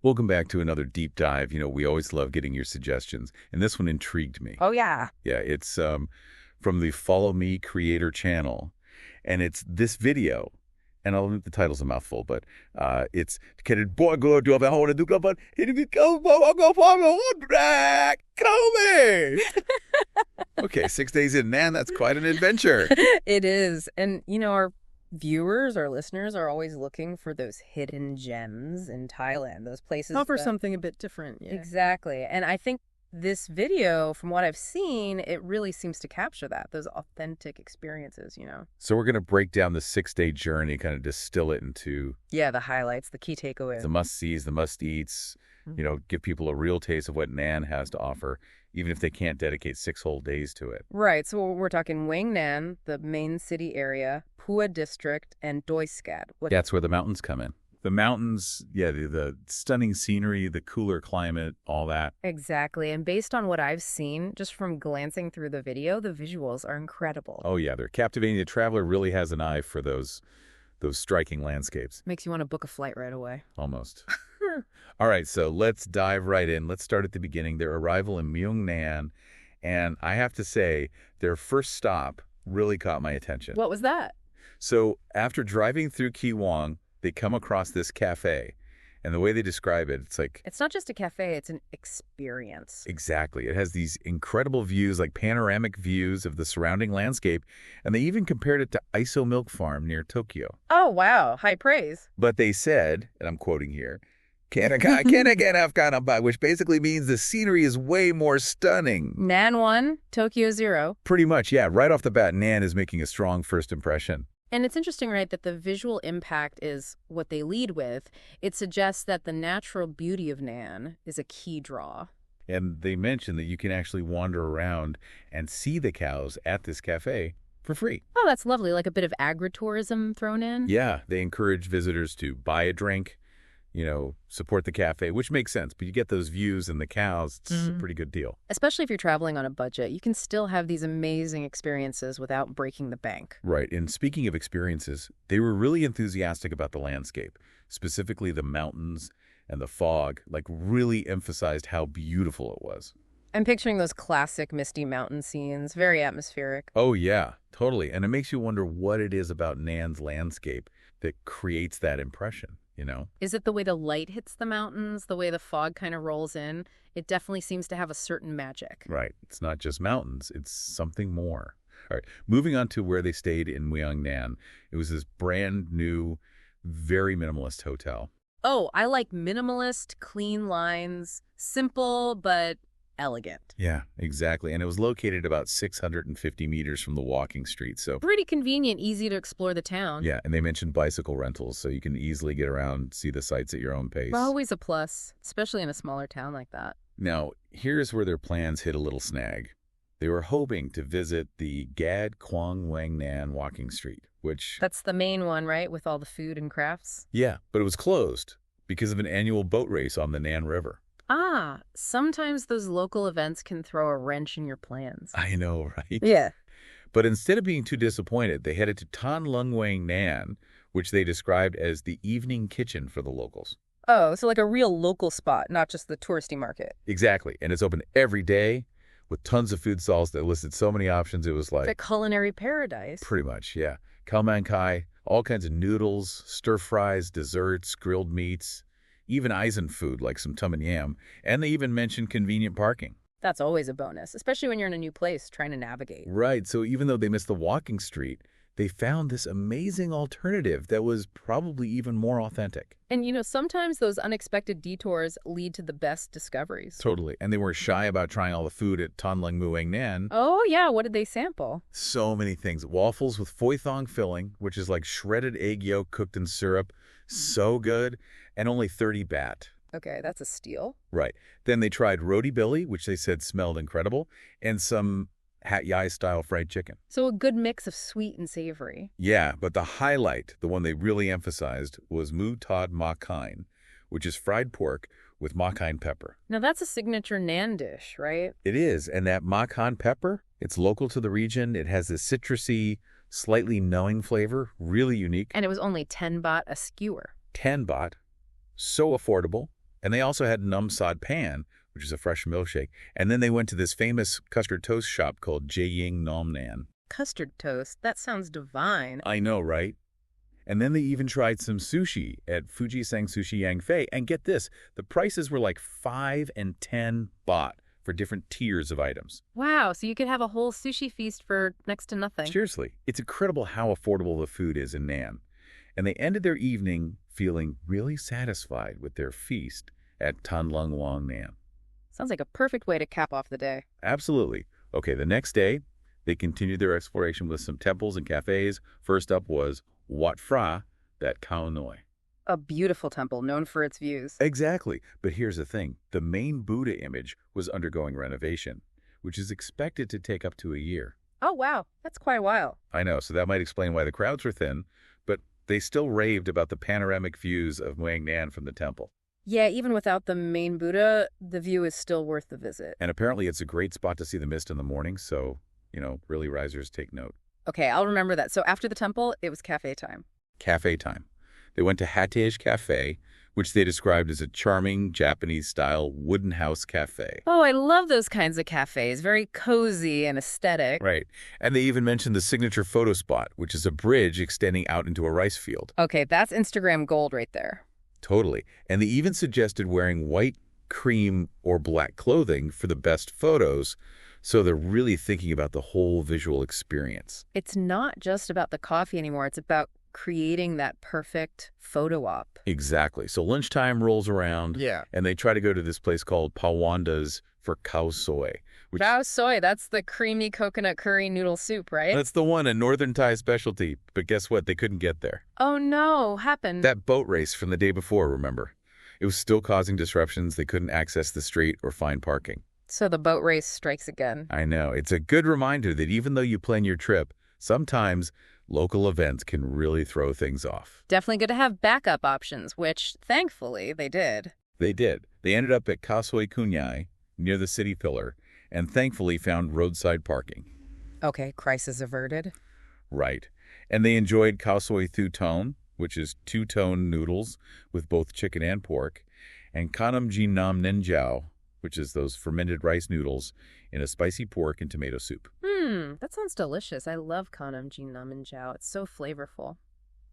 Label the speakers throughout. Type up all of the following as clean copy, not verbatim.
Speaker 1: Welcome back to another deep dive. We always love getting your suggestions, and this one intrigued me.
Speaker 2: Oh, yeah.
Speaker 1: Yeah, it's from the Follow Me Creator channel, and it's this video. And I'll admit the title's a mouthful, but it's Okay, 6 days in, man, that's quite an adventure.
Speaker 2: It is. And, our viewers, our listeners are always looking for those hidden gems in Thailand, those places.
Speaker 3: Offer something a bit different. Yeah.
Speaker 2: Exactly. And I think this video, from what I've seen, it really seems to capture that, those authentic experiences.
Speaker 1: So we're going to break down the 6-day journey, kind of distill it into
Speaker 2: Yeah, the highlights, the key takeaways.
Speaker 1: the must-sees, the must-eats, give people a real taste of what Nan has to offer, even if they can't dedicate 6 whole days to it.
Speaker 2: Right. So we're talking Wang Nan, the main city area, Phua district, and Doi Skat.
Speaker 1: That's where the mountains come in. The mountains, yeah, the stunning scenery, the cooler climate, all that.
Speaker 2: Exactly. And based on what I've seen, just from glancing through the video, the visuals are incredible.
Speaker 1: Oh, yeah, they're captivating. The traveler really has an eye for those striking landscapes.
Speaker 2: Makes you want to book a flight right away.
Speaker 1: Almost. All right, so let's dive right in. Let's start at the beginning. Their arrival in Mueang Nan, and I have to say, their first stop really caught my attention.
Speaker 2: What was that?
Speaker 1: So after driving through Ki Wong, they come across this cafe, and the way they describe it, it's like...
Speaker 2: It's not just a cafe, it's an experience.
Speaker 1: Exactly. It has these incredible views, like panoramic views of the surrounding landscape, and they even compared it to Iso Milk Farm near Tokyo.
Speaker 2: Oh, wow. High praise.
Speaker 1: But they said, and I'm quoting here, which basically means the scenery is way more stunning.
Speaker 2: Nan 1, Tokyo 0.
Speaker 1: Pretty much, yeah. Right off the bat, Nan is making a strong first impression.
Speaker 2: And it's interesting, right, that the visual impact is what they lead with. It suggests that the natural beauty of Nan is a key draw.
Speaker 1: And they mentioned that you can actually wander around and see the cows at this cafe for free.
Speaker 2: Oh, that's lovely. Like a bit of agritourism thrown in.
Speaker 1: Yeah, they encourage visitors to buy a drink, support the cafe, which makes sense. But you get those views and the cows, it's a pretty good deal.
Speaker 2: Especially if you're traveling on a budget, you can still have these amazing experiences without breaking the bank.
Speaker 1: Right. And speaking of experiences, they were really enthusiastic about the landscape, specifically the mountains and the fog, like really emphasized how beautiful it was.
Speaker 2: I'm picturing those classic misty mountain scenes, very atmospheric.
Speaker 1: Oh, yeah, totally. And it makes you wonder what it is about Nan's landscape that creates that impression.
Speaker 2: Is it the way the light hits the mountains, the way the fog kind of rolls in? It definitely seems to have a certain magic.
Speaker 1: Right. It's not just mountains. It's something more. All right. Moving on to where they stayed in Mueang Nan. It was this brand new, very minimalist hotel.
Speaker 2: Oh, I like minimalist, clean lines, simple but elegant.
Speaker 1: Yeah, exactly. And it was located about 650 meters from the walking street. So
Speaker 2: pretty convenient, easy to explore the town.
Speaker 1: yeah, and they mentioned bicycle rentals, so you can easily get around, see the sights at your own pace.
Speaker 2: Always a plus, especially in a smaller town like that.
Speaker 1: Now, here's where their plans hit a little snag. They were hoping to visit the Gad Quang Wang Nan walking street, which...
Speaker 2: That's the main one, right, with all the food and crafts?
Speaker 1: Yeah, but it was closed because of an annual boat race on the Nan River.
Speaker 2: Ah, sometimes those local events can throw a wrench in your plans.
Speaker 1: I know, right?
Speaker 2: Yeah.
Speaker 1: But instead of being too disappointed, they headed to Tan Lung Wang Nan, which they described as the evening kitchen for the locals.
Speaker 2: Oh, so like a real local spot, not just the touristy market.
Speaker 1: Exactly. And it's open every day with tons of food stalls that listed so many options. It was like...
Speaker 2: It's a culinary paradise.
Speaker 1: Pretty much, yeah. Khao Man Kai, all kinds of noodles, stir fries, desserts, grilled meats, even Aizen food like some tum and yam, and they even mentioned convenient parking.
Speaker 2: That's always a bonus, especially when you're in a new place trying to navigate.
Speaker 1: Right, so even though they missed the walking street, they found this amazing alternative that was probably even more authentic.
Speaker 2: And sometimes those unexpected detours lead to the best discoveries.
Speaker 1: Totally, and they weren't shy about trying all the food at Tan Lung Mueang Nan.
Speaker 2: Oh yeah, what did they sample?
Speaker 1: So many things. Waffles with phoi thong filling, which is like shredded egg yolk cooked in syrup. So good. And only 30 baht.
Speaker 2: Okay, that's a steal.
Speaker 1: Right. Then they tried roti billy, which they said smelled incredible, and some Hat Yai-style fried chicken.
Speaker 2: So a good mix of sweet and savory.
Speaker 1: Yeah, but the highlight, the one they really emphasized, was Mu Tod Ma Kine, which is fried pork with Ma Kine pepper.
Speaker 2: Now that's a signature Nan dish, right?
Speaker 1: It is, and that Ma Kine pepper, it's local to the region. It has this citrusy, slightly knowing flavor, really unique.
Speaker 2: And it was only 10 baht a skewer.
Speaker 1: 10 baht. So affordable, And they also had Num Sod Pan, which is a fresh milkshake. And then they went to this famous custard toast shop called Jeying Nom Nan.
Speaker 2: Custard toast. That sounds divine.
Speaker 1: I know, right? And then they even tried some sushi at Fujisang Sushi Yangfei. And get this, the prices were like 5 and 10 baht for different tiers of items.
Speaker 2: Wow, so you could have a whole sushi feast for next to nothing.
Speaker 1: Seriously, it's incredible how affordable the food is in Nan. And they ended their evening feeling really satisfied with their feast at Tan Lung Wang Nan.
Speaker 2: Sounds like a perfect way to cap off the day.
Speaker 1: Absolutely. Okay, the next day, they continued their exploration with some temples and cafes. First up was Wat Phra, that Khao Noi.
Speaker 2: A beautiful temple known for its views.
Speaker 1: Exactly. But here's the thing. The main Buddha image was undergoing renovation, which is expected to take up to a year.
Speaker 2: Oh, wow. That's quite a while.
Speaker 1: I know, so that might explain why the crowds were thin, but they still raved about the panoramic views of Muang Nan from the temple.
Speaker 2: Yeah, even without the main Buddha, the view is still worth the visit.
Speaker 1: And apparently it's a great spot to see the mist in the morning, so, really risers take note.
Speaker 2: Okay, I'll remember that. So after the temple, it was cafe time.
Speaker 1: Cafe time. They went to Hatej Cafe, which they described as a charming Japanese-style wooden house cafe.
Speaker 2: Oh, I love those kinds of cafes. Very cozy and aesthetic.
Speaker 1: Right. And they even mentioned the signature photo spot, which is a bridge extending out into a rice field.
Speaker 2: Okay, that's Instagram gold right there.
Speaker 1: Totally. And they even suggested wearing white, cream, or black clothing for the best photos, so they're really thinking about the whole visual experience.
Speaker 2: It's not just about the coffee anymore. It's about creating that perfect photo op.
Speaker 1: Exactly. So lunchtime rolls around,
Speaker 3: Yeah.
Speaker 1: and they try to go to this place called Pawanda's for khao soi.
Speaker 2: Khao soi, that's the creamy coconut curry noodle soup, right?
Speaker 1: That's the one, a northern Thai specialty. But guess what? They couldn't get there.
Speaker 2: Oh no, happened.
Speaker 1: That boat race from the day before, remember? It was still causing disruptions. They couldn't access the street or find parking.
Speaker 2: So the boat race strikes again.
Speaker 1: I know. It's a good reminder that even though you plan your trip, sometimes local events can really throw things off.
Speaker 2: Definitely good to have backup options, which thankfully they did.
Speaker 1: They did. They ended up at Khao Soi Kunyai, near the city pillar, and thankfully found roadside parking.
Speaker 2: Okay, crisis averted.
Speaker 1: Right. And they enjoyed Khao Soi Thu Ton, which is two-tone noodles with both chicken and pork, and Kanam Ji Nam Nen Jiao, which is those fermented rice noodles in a spicy pork and tomato soup.
Speaker 2: That sounds delicious. I love Kanam Ji Namen Jiao. It's so flavorful.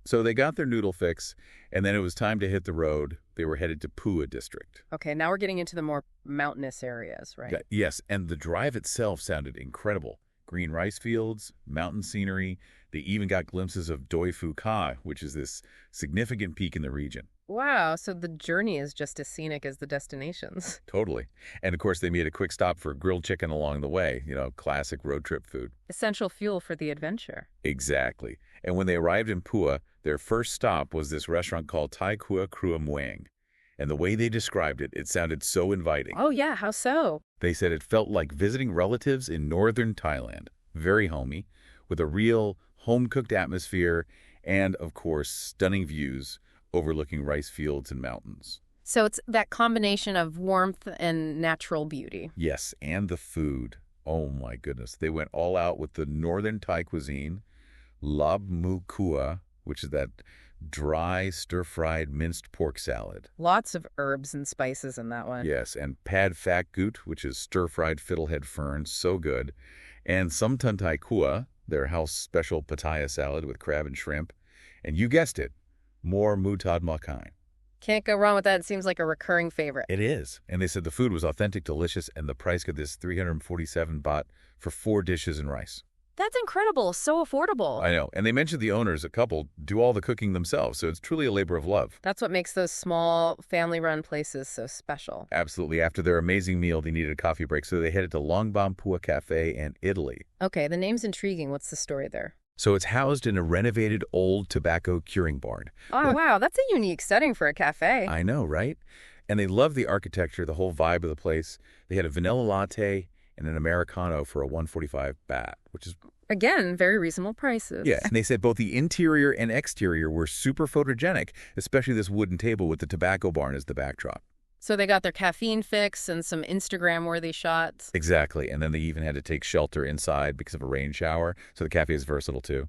Speaker 1: So they got their noodle fix, and then it was time to hit the road. They were headed to Phua district.
Speaker 2: Okay, now we're getting into the more mountainous areas, right?
Speaker 1: Yes, and the drive itself sounded incredible. Green rice fields, mountain scenery. They even got glimpses of Doi Phu Ka, which is this significant peak in the region.
Speaker 2: Wow, so the journey is just as scenic as the destinations.
Speaker 1: Totally. And of course, they made a quick stop for grilled chicken along the way, classic road trip food.
Speaker 2: Essential fuel for the adventure.
Speaker 1: Exactly. And when they arrived in Phua, their first stop was this restaurant called Thai Kua Krua Muang. And the way they described it, it sounded so inviting.
Speaker 2: Oh yeah, how so?
Speaker 1: They said it felt like visiting relatives in northern Thailand. Very homey, with a real home-cooked atmosphere and, of course, stunning views overlooking rice fields and mountains.
Speaker 2: So it's that combination of warmth and natural beauty.
Speaker 1: Yes, and the food. Oh my goodness. They went all out with the northern Thai cuisine, Lab Mu Kua, which is that dry, stir-fried minced pork salad.
Speaker 2: Lots of herbs and spices in that one.
Speaker 1: Yes, and Pad Phak Gut, which is stir-fried fiddlehead fern, so good. And Some Tan Thai Kua, their house special pitaya salad with crab and shrimp. And you guessed it, more Mutad Makai.
Speaker 2: Can't go wrong with that. It seems like a recurring favorite.
Speaker 1: It is. And they said the food was authentic, delicious, and the price of this 347 baht for 4 dishes and rice.
Speaker 2: That's incredible. So affordable.
Speaker 1: I know. And they mentioned the owners, a couple, do all the cooking themselves, so it's truly a labor of love.
Speaker 2: That's what makes those small, family-run places so special.
Speaker 1: Absolutely. After their amazing meal, they needed a coffee break, so they headed to Longbam Phua Cafe in Italy.
Speaker 2: Okay, the name's intriguing. What's the story there?
Speaker 1: So it's housed in a renovated old tobacco curing barn.
Speaker 2: Oh, wow. That's a unique setting for a cafe.
Speaker 1: I know, right? And they loved the architecture, the whole vibe of the place. They had a vanilla latte and an Americano for a 145 baht, which is...
Speaker 2: Again, very reasonable prices.
Speaker 1: Yeah, and they said both the interior and exterior were super photogenic, especially this wooden table with the tobacco barn as the backdrop.
Speaker 2: So they got their caffeine fix and some Instagram-worthy shots.
Speaker 1: Exactly, and then they even had to take shelter inside because of a rain shower, so the cafe is versatile too.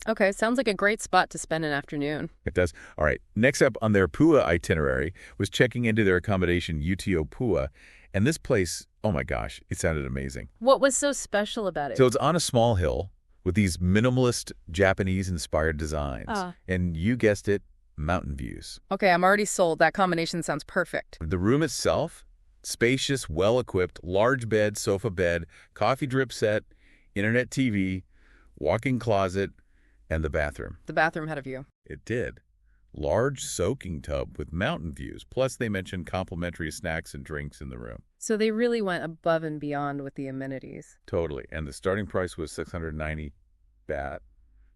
Speaker 2: Okay, sounds like a great spot to spend an afternoon.
Speaker 1: It does. All right. Next up on their Pua itinerary was checking into their accommodation, UTO Pua. And this place, oh my gosh, it sounded amazing.
Speaker 2: What was so special about it?
Speaker 1: So it's on a small hill with these minimalist Japanese-inspired designs.
Speaker 2: Ah.
Speaker 1: And you guessed it, mountain views.
Speaker 2: Okay, I'm already sold. That combination sounds perfect.
Speaker 1: The room itself, spacious, well-equipped, large bed, sofa bed, coffee drip set, internet TV, walk-in closet, and the bathroom.
Speaker 2: The bathroom had a view.
Speaker 1: It did. Large soaking tub with mountain views. Plus, they mentioned complimentary snacks and drinks in the room.
Speaker 2: So they really went above and beyond with the amenities.
Speaker 1: Totally. And the starting price was 690 baht,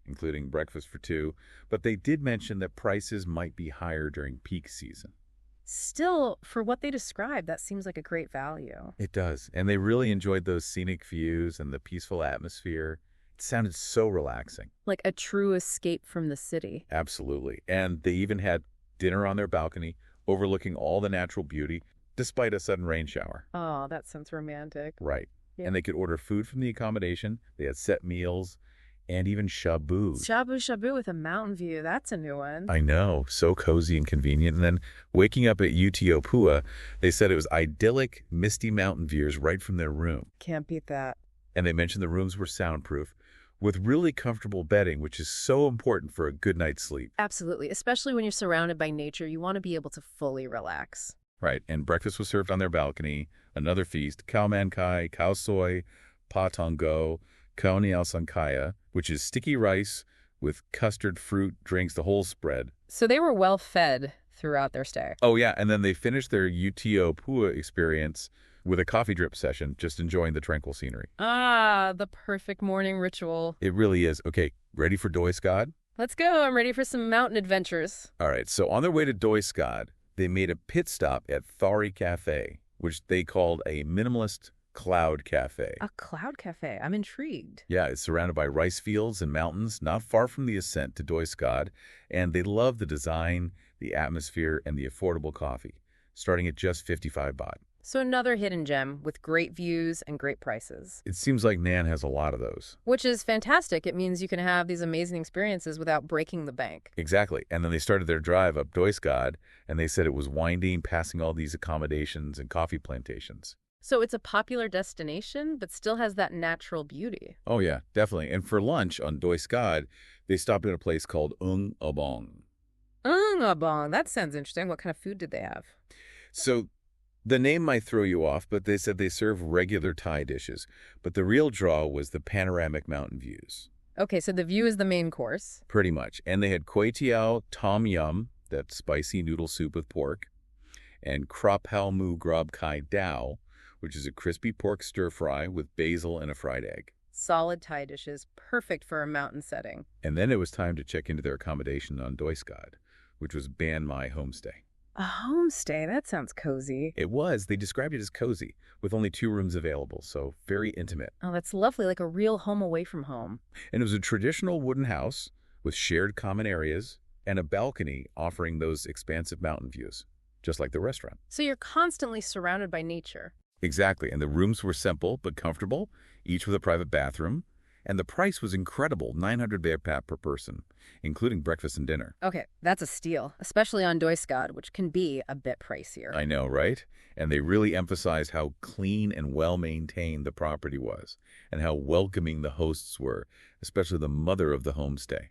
Speaker 1: including breakfast for two. But they did mention that prices might be higher during peak season.
Speaker 2: Still, for what they described, that seems like a great value.
Speaker 1: It does. And they really enjoyed those scenic views and the peaceful atmosphere. It sounded so relaxing.
Speaker 2: Like a true escape from the city.
Speaker 1: Absolutely. And they even had dinner on their balcony, overlooking all the natural beauty, despite a sudden rain shower.
Speaker 2: Oh, that sounds romantic.
Speaker 1: Right.
Speaker 2: Yeah.
Speaker 1: And they could order food from the accommodation. They had set meals and even shabu.
Speaker 2: Shabu shabu with a mountain view. That's a new one.
Speaker 1: I know. So cozy and convenient. And then waking up at UTO Pua, they said it was idyllic, misty mountain views right from their room.
Speaker 2: Can't beat that.
Speaker 1: And they mentioned the rooms were soundproof with really comfortable bedding, which is so important for a good night's sleep.
Speaker 2: Absolutely. Especially when you're surrounded by nature, you want to be able to fully relax.
Speaker 1: Right. And breakfast was served on their balcony. Another feast, khao man kai, khao soy, pa tong go, khao niao sankaya, which is sticky rice with custard, fruit, drinks, the whole spread.
Speaker 2: So they were well fed throughout their stay.
Speaker 1: Oh, yeah. And then they finished their UTO Pua experience with a coffee drip session, just enjoying the tranquil scenery.
Speaker 2: Ah, the perfect morning ritual.
Speaker 1: It really is. Okay, ready for Doi Skad?
Speaker 2: Let's go. I'm ready for some mountain adventures.
Speaker 1: All right, so on their way to Doi Skad, they made a pit stop at Thari Cafe, which they called a minimalist cloud cafe.
Speaker 2: A cloud cafe. I'm intrigued.
Speaker 1: Yeah, it's surrounded by rice fields and mountains, not far from the ascent to Doi Skad, and they love the design, the atmosphere, and the affordable coffee, starting at just 55 baht.
Speaker 2: So another hidden gem with great views and great prices.
Speaker 1: It seems like Nan has a lot of those.
Speaker 2: Which is fantastic. It means you can have these amazing experiences without breaking the bank.
Speaker 1: Exactly. And then they started their drive up Doi Skad, and they said it was winding, passing all these accommodations and coffee plantations.
Speaker 2: So it's a popular destination, but still has that natural beauty.
Speaker 1: Oh, yeah, definitely. And for lunch on Doi Skad, they stopped at a place called Ung Abong.
Speaker 2: Abong. That sounds interesting. What kind of food did they have?
Speaker 1: So the name might throw you off, but they said they serve regular Thai dishes. But the real draw was the panoramic mountain views.
Speaker 2: Okay, so the view is the main course.
Speaker 1: Pretty much. And they had kway teow tom yum, that spicy noodle soup with pork, and krap hao mu grab kai dao, which is a crispy pork stir-fry with basil and a fried egg.
Speaker 2: Solid Thai dishes, perfect for a mountain setting.
Speaker 1: And then it was time to check into their accommodation on Doi Skad, which was Ban Mai Homestay.
Speaker 2: A homestay? That sounds cozy.
Speaker 1: It was. They described it as cozy, with only 2 rooms available, so very intimate.
Speaker 2: Oh, that's lovely, like a real home away from home.
Speaker 1: And it was a traditional wooden house with shared common areas and a balcony offering those expansive mountain views, just like the restaurant.
Speaker 2: So you're constantly surrounded by nature.
Speaker 1: Exactly. And the rooms were simple but comfortable, each with a private bathroom. And the price was incredible, 900 baht per person, including breakfast and dinner.
Speaker 2: Okay, that's a steal, especially on Doi Skad, which can be a bit pricier.
Speaker 1: I know, right? And they really emphasized how clean and well-maintained the property was, and how welcoming the hosts were, especially the mother of the homestay.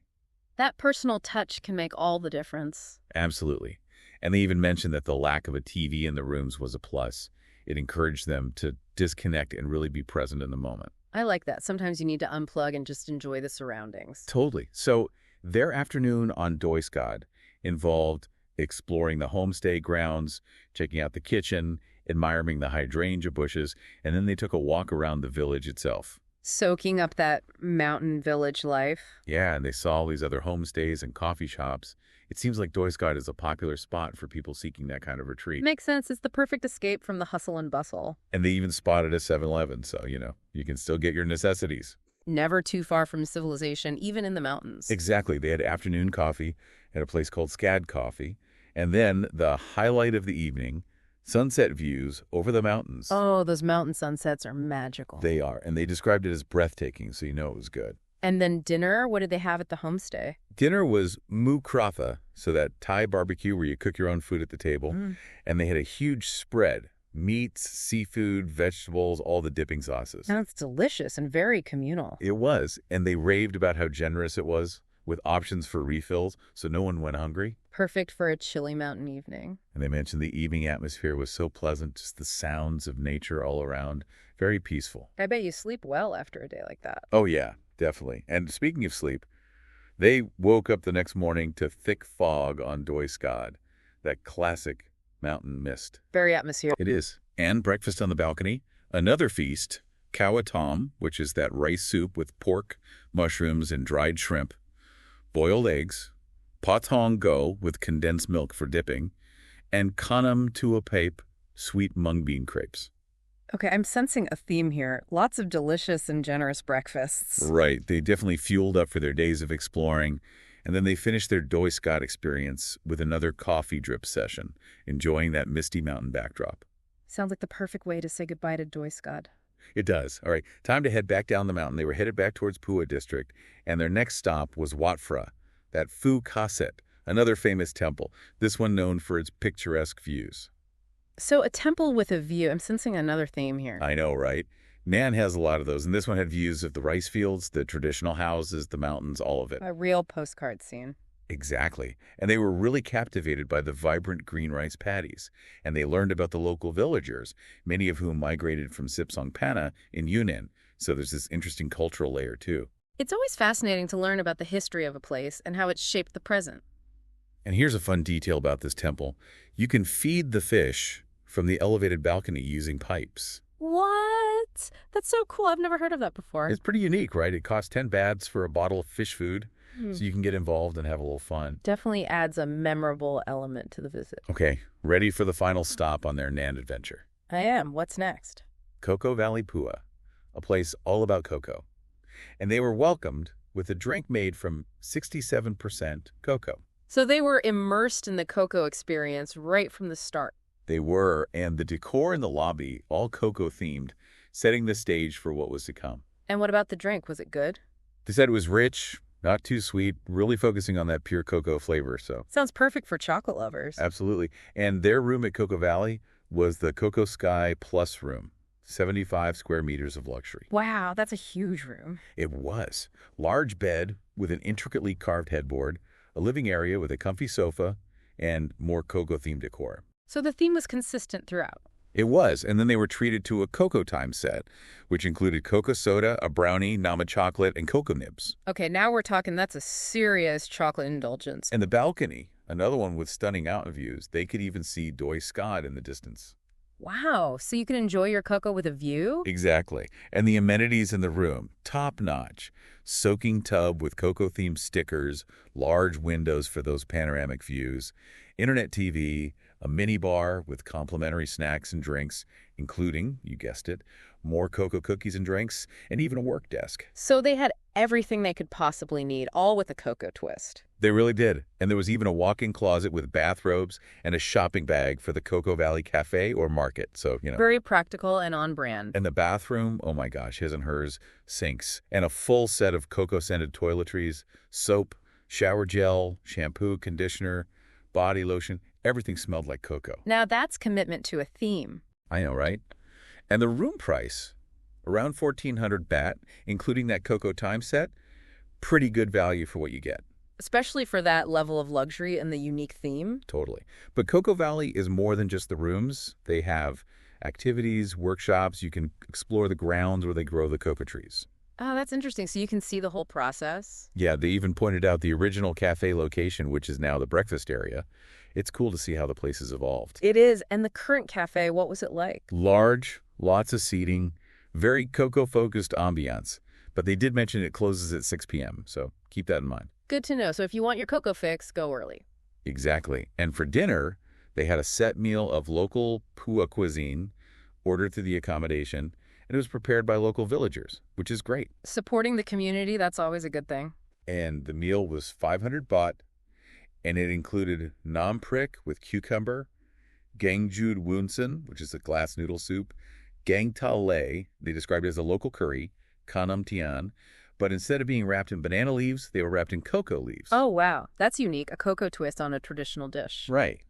Speaker 2: That personal touch can make all the difference.
Speaker 1: Absolutely. And they even mentioned that the lack of a TV in the rooms was a plus. It encouraged them to disconnect and really be present in the moment.
Speaker 2: I like that. Sometimes you need to unplug and just enjoy the surroundings.
Speaker 1: Totally. So their afternoon on Doi Skad involved exploring the homestay grounds, checking out the kitchen, admiring the hydrangea bushes, and then they took a walk around the village itself.
Speaker 2: Soaking up that mountain village life.
Speaker 1: Yeah, and they saw all these other homestays and coffee shops. It seems like Doi Skad is a popular spot for people seeking that kind of retreat.
Speaker 2: Makes sense. It's the perfect escape from the hustle and bustle.
Speaker 1: And they even spotted a 7-Eleven, so, you can still get your necessities.
Speaker 2: Never too far from civilization, even in the mountains.
Speaker 1: Exactly. They had afternoon coffee at a place called Skad Coffee. And then the highlight of the evening, sunset views over the mountains.
Speaker 2: Oh, those mountain sunsets are magical.
Speaker 1: They are. And they described it as breathtaking, so you know it was good.
Speaker 2: And then dinner, what did they have at the homestay?
Speaker 1: Dinner was mu kratha, so that Thai barbecue where you cook your own food at the table. And they had a huge spread. Meats, seafood, vegetables, all the dipping sauces.
Speaker 2: Sounds delicious and very communal.
Speaker 1: It was, and they raved about how generous it was, with options for refills, so no one went hungry.
Speaker 2: Perfect for a chilly mountain evening.
Speaker 1: And they mentioned the evening atmosphere was so pleasant, just the sounds of nature all around, very peaceful.
Speaker 2: I bet you sleep well after a day like that.
Speaker 1: Oh yeah, definitely. And speaking of sleep, they woke up the next morning to thick fog on Doi Scad, that classic mountain mist.
Speaker 2: Very atmospheric.
Speaker 1: It is. And breakfast on the balcony. Another feast, Kawa Tom, which is that rice soup with pork, mushrooms, and dried shrimp, boiled eggs, Patong Go with condensed milk for dipping, and Kanam Tuapape sweet mung bean crepes.
Speaker 2: Okay, I'm sensing a theme here. Lots of delicious and generous breakfasts.
Speaker 1: Right. They definitely fueled up for their days of exploring. And then they finished their Doi Scad experience with another coffee drip session, enjoying that misty mountain backdrop.
Speaker 2: Sounds like the perfect way to say goodbye to Doi Scad.
Speaker 1: It does. All right, time to head back down the mountain. They were headed back towards Pua District, and their next stop was Wat Phra, that Phu Kaset, another famous temple, this one known for its picturesque views.
Speaker 2: So a temple with a view. I'm sensing another theme here.
Speaker 1: I know, right? Nan has a lot of those, and this one had views of the rice fields, the traditional houses, the mountains, all of it.
Speaker 2: A real postcard scene.
Speaker 1: Exactly. And they were really captivated by the vibrant green rice paddies, and they learned about the local villagers, many of whom migrated from Sipsongpanna in Yunnan. So there's this interesting cultural layer, too.
Speaker 2: It's always fascinating to learn about the history of a place and how it's shaped the present.
Speaker 1: And here's a fun detail about this temple. You can feed the fish from the elevated balcony using pipes.
Speaker 2: What? That's so cool. I've never heard of that before.
Speaker 1: It's pretty unique, right? It costs 10 bahts for a bottle of fish food, so you can get involved and have a little fun.
Speaker 2: Definitely adds a memorable element to the visit.
Speaker 1: Okay, ready for the final stop on their Nan adventure.
Speaker 2: I am. What's next?
Speaker 1: Cocoa Valley Pua, a place all about cocoa. And they were welcomed with a drink made from 67% cocoa.
Speaker 2: So they were immersed in the cocoa experience right from the start.
Speaker 1: They were, and the decor in the lobby, all cocoa-themed, setting the stage for what was to come.
Speaker 2: And what about the drink? Was it good?
Speaker 1: They said it was rich, not too sweet, really focusing on that pure cocoa flavor, so.
Speaker 2: Sounds perfect for chocolate lovers.
Speaker 1: Absolutely. And their room at Cocoa Valley was the Cocoa Sky Plus room, 75 square meters of luxury.
Speaker 2: Wow, that's a huge room.
Speaker 1: It was. Large bed with an intricately carved headboard, a living area with a comfy sofa, and more cocoa-themed decor.
Speaker 2: So the theme was consistent throughout.
Speaker 1: It was, and then they were treated to a Cocoa Time set, which included cocoa soda, a brownie, Nama chocolate, and cocoa nibs.
Speaker 2: Okay, now we're talking, that's a serious chocolate indulgence.
Speaker 1: And the balcony, another one with stunning mountain views, they could even see Doi Scad in the distance.
Speaker 2: Wow, so you can enjoy your cocoa with a view?
Speaker 1: Exactly. And the amenities in the room, top-notch. Soaking tub with cocoa-themed stickers, large windows for those panoramic views, internet TV, a mini bar with complimentary snacks and drinks, including, you guessed it, more cocoa cookies and drinks, and even a work desk.
Speaker 2: So they had everything they could possibly need, all with a cocoa twist.
Speaker 1: They really did. And there was even a walk-in closet with bathrobes and a shopping bag for the Cocoa Valley Cafe or market. So,
Speaker 2: Very practical and on brand.
Speaker 1: And the bathroom, oh my gosh, his and hers, sinks. And a full set of cocoa-scented toiletries, soap, shower gel, shampoo, conditioner, body lotion. Everything smelled like cocoa.
Speaker 2: Now that's commitment to a theme.
Speaker 1: I know, right? And the room price, around 1,400 baht, including that Cocoa Time set, pretty good value for what you get.
Speaker 2: Especially for that level of luxury and the unique theme.
Speaker 1: Totally. But Cocoa Valley is more than just the rooms. They have activities, workshops. You can explore the grounds where they grow the cocoa trees.
Speaker 2: Oh, that's interesting. So you can see the whole process.
Speaker 1: Yeah, they even pointed out the original cafe location, which is now the breakfast area. It's cool to see how the place has evolved.
Speaker 2: It is. And the current cafe, what was it like?
Speaker 1: Large, lots of seating, very cocoa-focused ambiance. But they did mention it closes at 6 p.m., so keep that in mind.
Speaker 2: Good to know. So if you want your cocoa fix, go early.
Speaker 1: Exactly. And for dinner, they had a set meal of local Pua cuisine ordered through the accommodation, and it was prepared by local villagers, which is great.
Speaker 2: Supporting the community, that's always a good thing.
Speaker 1: And the meal was 500 baht, and it included nam prik with cucumber, gangjud wunsen, which is a glass noodle soup, gang ta lei, they described it as a local curry, kanam tian, But instead of being wrapped in banana leaves, they were wrapped in cocoa leaves.
Speaker 2: Oh, wow. That's unique. A cocoa twist on a traditional dish.
Speaker 1: Right.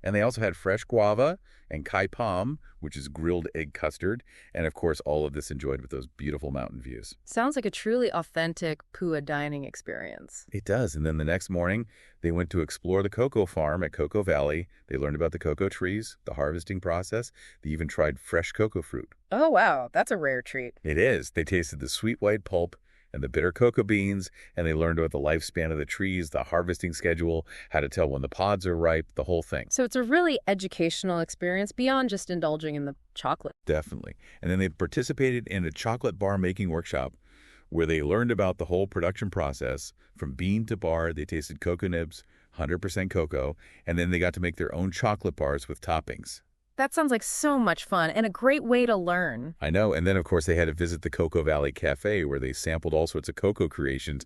Speaker 1: And they also had fresh guava and kai pom, which is grilled egg custard. And of course, all of this enjoyed with those beautiful mountain views.
Speaker 2: Sounds like a truly authentic Pua dining experience.
Speaker 1: It does. And then the next morning, they went to explore the cocoa farm at Cocoa Valley. They learned about the cocoa trees, the harvesting process. They even tried fresh cocoa fruit.
Speaker 2: Oh, wow. That's a rare treat.
Speaker 1: It is. They tasted the sweet white pulp and the bitter cocoa beans, and they learned about the lifespan of the trees, the harvesting schedule, how to tell when the pods are ripe, the whole thing.
Speaker 2: So it's a really educational experience beyond just indulging in the chocolate.
Speaker 1: Definitely. And then they participated in a chocolate bar making workshop where they learned about the whole production process from bean to bar. They tasted cocoa nibs, 100% cocoa, and then they got to make their own chocolate bars with toppings.
Speaker 2: That sounds like so much fun and a great way to learn.
Speaker 1: I know. And then, of course, they had to visit the Cocoa Valley Cafe where they sampled all sorts of cocoa creations.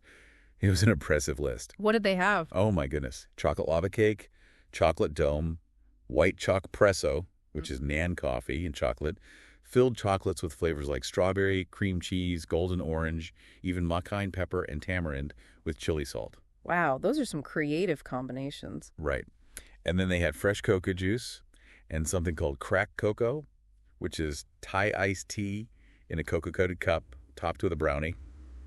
Speaker 1: It was an impressive list.
Speaker 2: What did they have?
Speaker 1: Oh, my goodness. Chocolate lava cake, chocolate dome, white choc presso, which is Nan coffee and chocolate, filled chocolates with flavors like strawberry, cream cheese, golden orange, even cayenne pepper and tamarind with chili salt.
Speaker 2: Wow, those are some creative combinations.
Speaker 1: Right. And then they had fresh cocoa juice and something called cracked cocoa, which is Thai iced tea in a cocoa-coated cup topped with a brownie.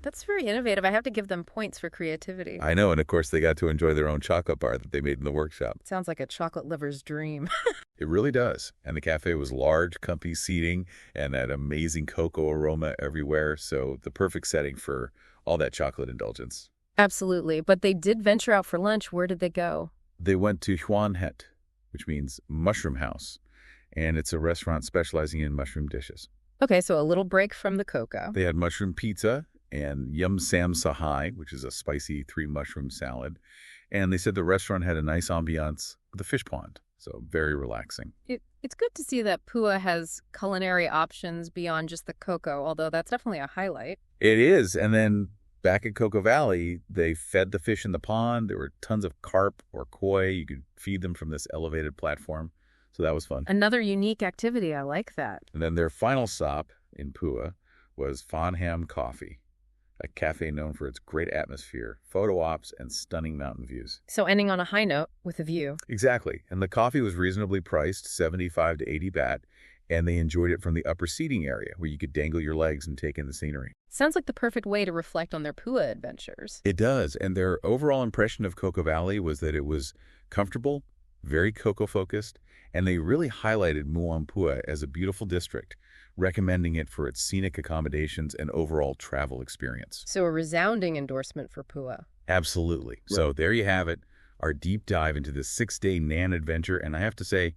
Speaker 2: That's very innovative. I have to give them points for creativity.
Speaker 1: I know, and of course they got to enjoy their own chocolate bar that they made in the workshop.
Speaker 2: Sounds like a chocolate lover's dream.
Speaker 1: It really does. And the cafe was large, comfy seating, and that amazing cocoa aroma everywhere, so the perfect setting for all that chocolate indulgence.
Speaker 2: Absolutely. But they did venture out for lunch. Where did they go?
Speaker 1: They went to Huan Het, which means mushroom house, and it's a restaurant specializing in mushroom dishes.
Speaker 2: Okay, so a little break from the cocoa.
Speaker 1: They had mushroom pizza and yum sam sahai, which is a spicy 3-mushroom salad. And they said the restaurant had a nice ambiance with a fish pond, so very relaxing.
Speaker 2: It's good to see that Pua has culinary options beyond just the cocoa, although that's definitely a highlight.
Speaker 1: It is. And then back at Cocoa Valley, they fed the fish in the pond. There were tons of carp or koi. You could feed them from this elevated platform. So that was fun.
Speaker 2: Another unique activity. I like that.
Speaker 1: And then their final stop in Pua was Farnham Coffee, a cafe known for its great atmosphere, photo ops, and stunning mountain views.
Speaker 2: So ending on a high note with a view.
Speaker 1: Exactly. And the coffee was reasonably priced, 75 to 80 baht, and they enjoyed it from the upper seating area where you could dangle your legs and take in the scenery.
Speaker 2: Sounds like the perfect way to reflect on their Pua adventures.
Speaker 1: It does. And their overall impression of Cocoa Valley was that it was comfortable, very cocoa-focused, and they really highlighted Muang Pua as a beautiful district, recommending it for its scenic accommodations and overall travel experience.
Speaker 2: So a resounding endorsement for Pua.
Speaker 1: Absolutely.
Speaker 2: Right.
Speaker 1: So there you have it, our deep dive into this 6-day Nan adventure, and I have to say,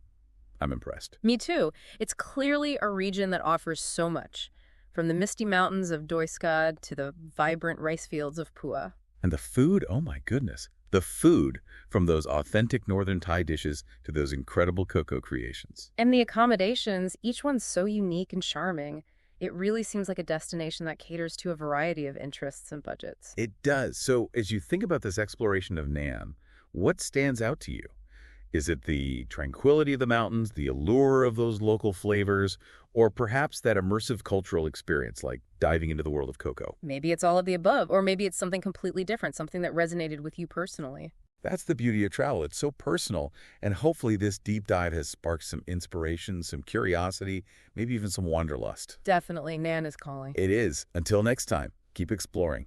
Speaker 1: I'm impressed.
Speaker 2: Me too. It's clearly a region that offers so much, from the misty mountains of Doi Scad to the vibrant rice fields of Pua.
Speaker 1: And the food, oh my goodness. The food, from those authentic northern Thai dishes to those incredible cocoa creations.
Speaker 2: And the accommodations, each one's so unique and charming. It really seems like a destination that caters to a variety of interests and budgets.
Speaker 1: It does. So as you think about this exploration of Nan, what stands out to you? Is it the tranquility of the mountains, the allure of those local flavors, or perhaps that immersive cultural experience like diving into the world of cocoa?
Speaker 2: Maybe it's all of the above, or maybe it's something completely different, something that resonated with you personally.
Speaker 1: That's the beauty of travel. It's so personal, and hopefully this deep dive has sparked some inspiration, some curiosity, maybe even some wanderlust.
Speaker 2: Definitely, Nan is calling.
Speaker 1: It is. Until next time, keep exploring.